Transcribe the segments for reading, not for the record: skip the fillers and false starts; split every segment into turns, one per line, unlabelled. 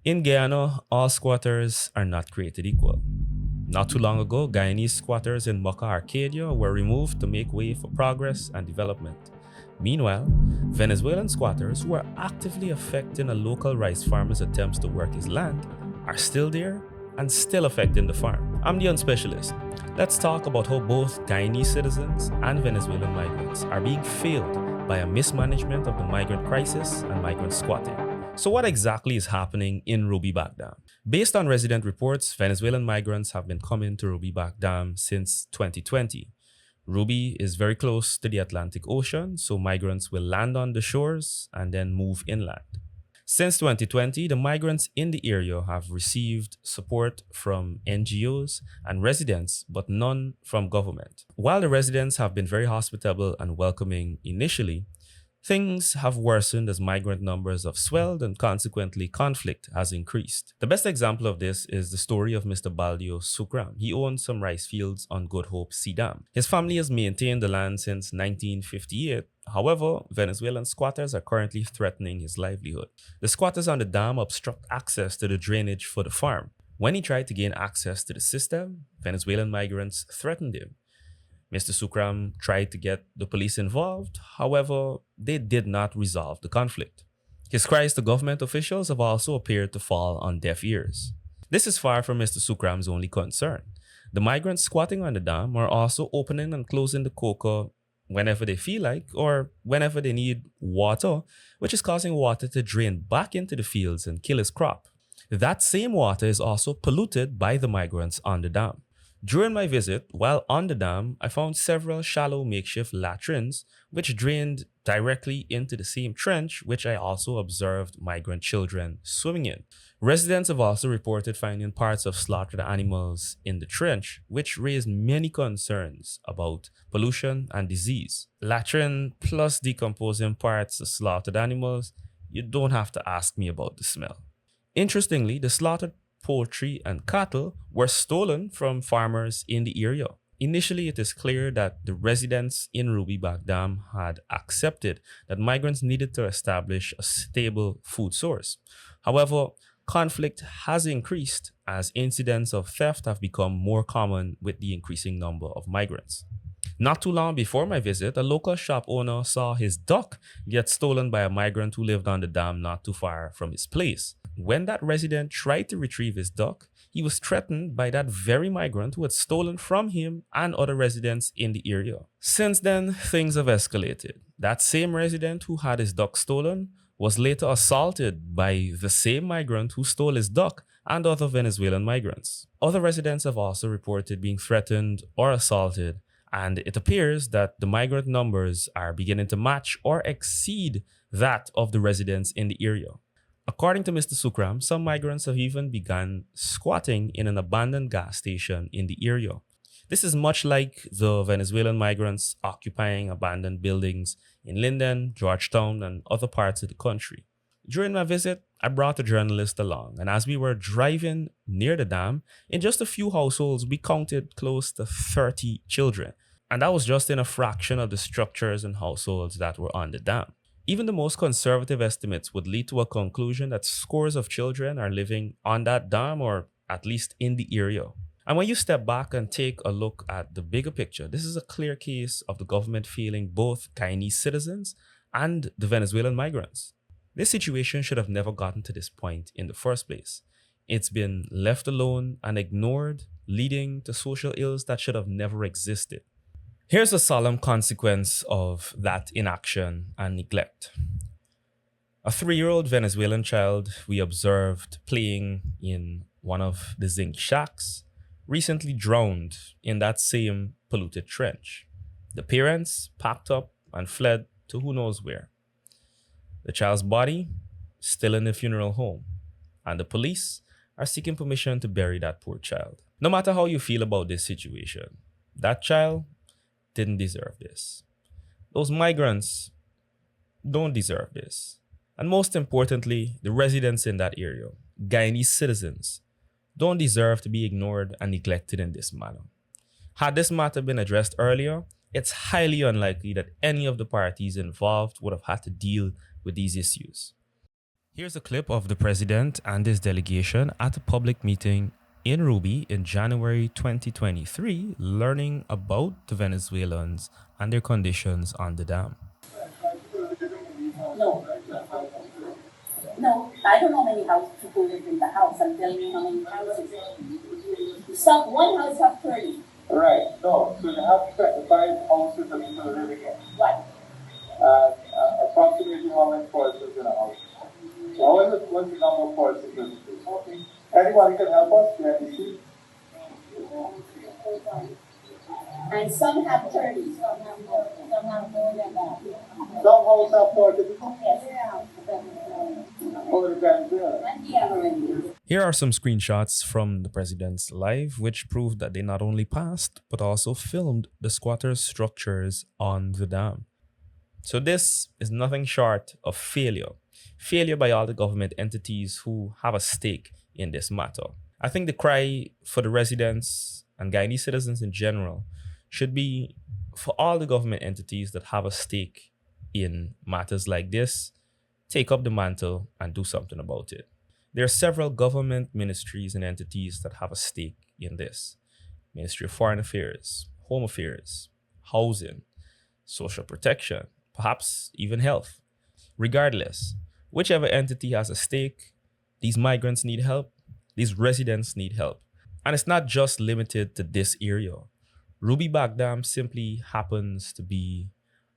In Guyana, all squatters are not created equal. Not too long ago, Guyanese squatters in Mocha, Arcadia were removed to make way for progress and development. Meanwhile, Venezuelan squatters who are actively affecting a local rice farmer's attempts to work his land are still there and still affecting the farm. I'm the unspecialist. Let's talk about how both Guyanese citizens and Venezuelan migrants are being failed by a mismanagement of the migrant crisis and migrant squatting. So what exactly is happening in Ruby Backdam? Based on resident reports, Venezuelan migrants have been coming to Ruby Backdam since 2020. Ruby is very close to the Atlantic Ocean, so migrants will land on the shores and then move inland. Since 2020, the migrants in the area have received support from NGOs and residents, but none from government. While the residents have been very hospitable and welcoming initially, things have worsened as migrant numbers have swelled and consequently conflict has increased. The best example of this is the story of Mr. Baldio Sukram. He owns some rice fields on Good Hope Sea Dam. His family has maintained the land since 1958. However, Venezuelan squatters are currently threatening his livelihood. The squatters on the dam obstruct access to the drainage for the farm. When he tried to gain access to the system, Venezuelan migrants threatened him. Mr. Sukram tried to get the police involved, however, they did not resolve the conflict. His cries to government officials have also appeared to fall on deaf ears. This is far from Mr. Sukram's only concern. The migrants squatting on the dam are also opening and closing the coca whenever they feel like or whenever they need water, which is causing water to drain back into the fields and kill his crop. That same water is also polluted by the migrants on the dam. During my visit, while on the dam, I found several shallow makeshift latrines which drained directly into the same trench which I also observed migrant children swimming in. Residents have also reported finding parts of slaughtered animals in the trench, which raised many concerns about pollution and disease. Latrine plus decomposing parts of slaughtered animals, you don't have to ask me about the smell. Interestingly, the slaughtered poultry and cattle were stolen from farmers in the area. Initially, it is clear that the residents in Ruby Backdam had accepted that migrants needed to establish a stable food source. However, conflict has increased as incidents of theft have become more common with the increasing number of migrants. Not too long before my visit, a local shop owner saw his duck get stolen by a migrant who lived on the dam not too far from his place. When that resident tried to retrieve his duck, he was threatened by that very migrant who had stolen from him and other residents in the area. Since then, things have escalated. That same resident who had his duck stolen was later assaulted by the same migrant who stole his duck and other Venezuelan migrants. Other residents have also reported being threatened or assaulted, and it appears that the migrant numbers are beginning to match or exceed that of the residents in the area. According to Mr. Sukram, some migrants have even begun squatting in an abandoned gas station in the area. This is much like the Venezuelan migrants occupying abandoned buildings in Linden, Georgetown, and other parts of the country. During my visit, I brought a journalist along, and as we were driving near the dam, in just a few households, we counted close to 30 children. And that was just in a fraction of the structures and households that were on the dam. Even the most conservative estimates would lead to a conclusion that scores of children are living on that dam or at least in the area. And when you step back and take a look at the bigger picture, this is a clear case of the government failing both Guyanese citizens and the Venezuelan migrants. This situation should have never gotten to this point in the first place. It's been left alone and ignored, leading to social ills that should have never existed. Here's a solemn consequence of that inaction and neglect. A 3-year-old Venezuelan child we observed playing in one of the zinc shacks recently drowned in that same polluted trench. The parents packed up and fled to who knows where. The child's body still in the funeral home, and the police are seeking permission to bury that poor child. No matter how you feel about this situation, that child didn't deserve this. Those migrants don't deserve this. And most importantly, the residents in that area, Guyanese citizens, don't deserve to be ignored and neglected in this manner. Had this matter been addressed earlier, it's highly unlikely that any of the parties involved would have had to deal with these issues. Here's a clip of the president and his delegation at a public meeting in Ruby in January 2023, learning about the Venezuelans and their conditions on the dam.
No. No, I don't know how many houses people live in the house. I'm telling you how many houses. One house have 30.
Right. No. So you have 25 houses that people are living in.
What?
Approximately how many persons in a house? What's the number of persons in the house? Okay. Anybody can help us? Yeah, you see?
And some have 30. Some have more than that.
Some houses have 30 people.
Yes.
Over the Venezuela.
Here are some screenshots from the president's live, which prove that they not only passed, but also filmed the squatters' structures on the dam. So this is nothing short of failure. Failure by all the government entities who have a stake in this matter. I think the cry for the residents and Guyanese citizens in general should be for all the government entities that have a stake in matters like this, take up the mantle and do something about it. There are several government ministries and entities that have a stake in this. Ministry of Foreign Affairs, Home Affairs, Housing, Social Protection, perhaps even Health. Regardless, whichever entity has a stake, these migrants need help, these residents need help. And it's not just limited to this area. Ruby Backdam simply happens to be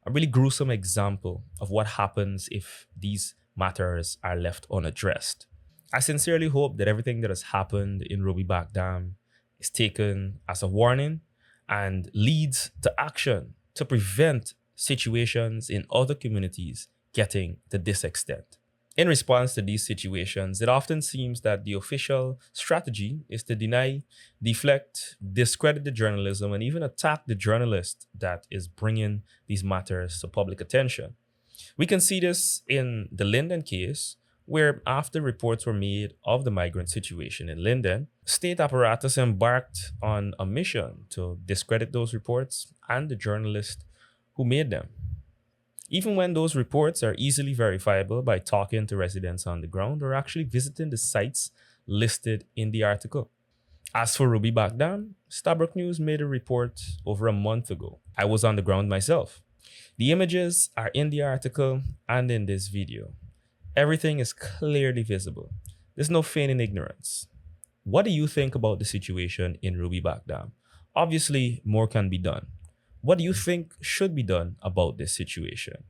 a really gruesome example of what happens if these matters are left unaddressed. I sincerely hope that everything that has happened in Ruby Backdam is taken as a warning and leads to action to prevent situations in other communities getting to this extent. In response to these situations, it often seems that the official strategy is to deny, deflect, discredit the journalism, and even attack the journalist that is bringing these matters to public attention. We can see this in the Linden case, where after reports were made of the migrant situation in Linden, state apparatus embarked on a mission to discredit those reports and the journalist who made them. Even when those reports are easily verifiable by talking to residents on the ground or actually visiting the sites listed in the article. As for Ruby Backdam, Stabrook News made a report over a month ago. I was on the ground myself. The images are in the article and in this video. Everything is clearly visible. There's no feigning ignorance. What do you think about the situation in Ruby Backdam? Obviously, more can be done. What do you think should be done about this situation?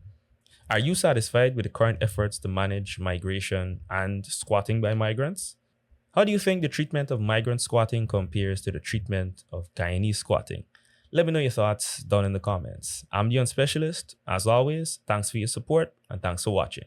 Are you satisfied with the current efforts to manage migration and squatting by migrants? How do you think the treatment of migrant squatting compares to the treatment of Guyanese squatting? Let me know your thoughts down in the comments. I'm the Specialist. As always, thanks for your support and thanks for watching.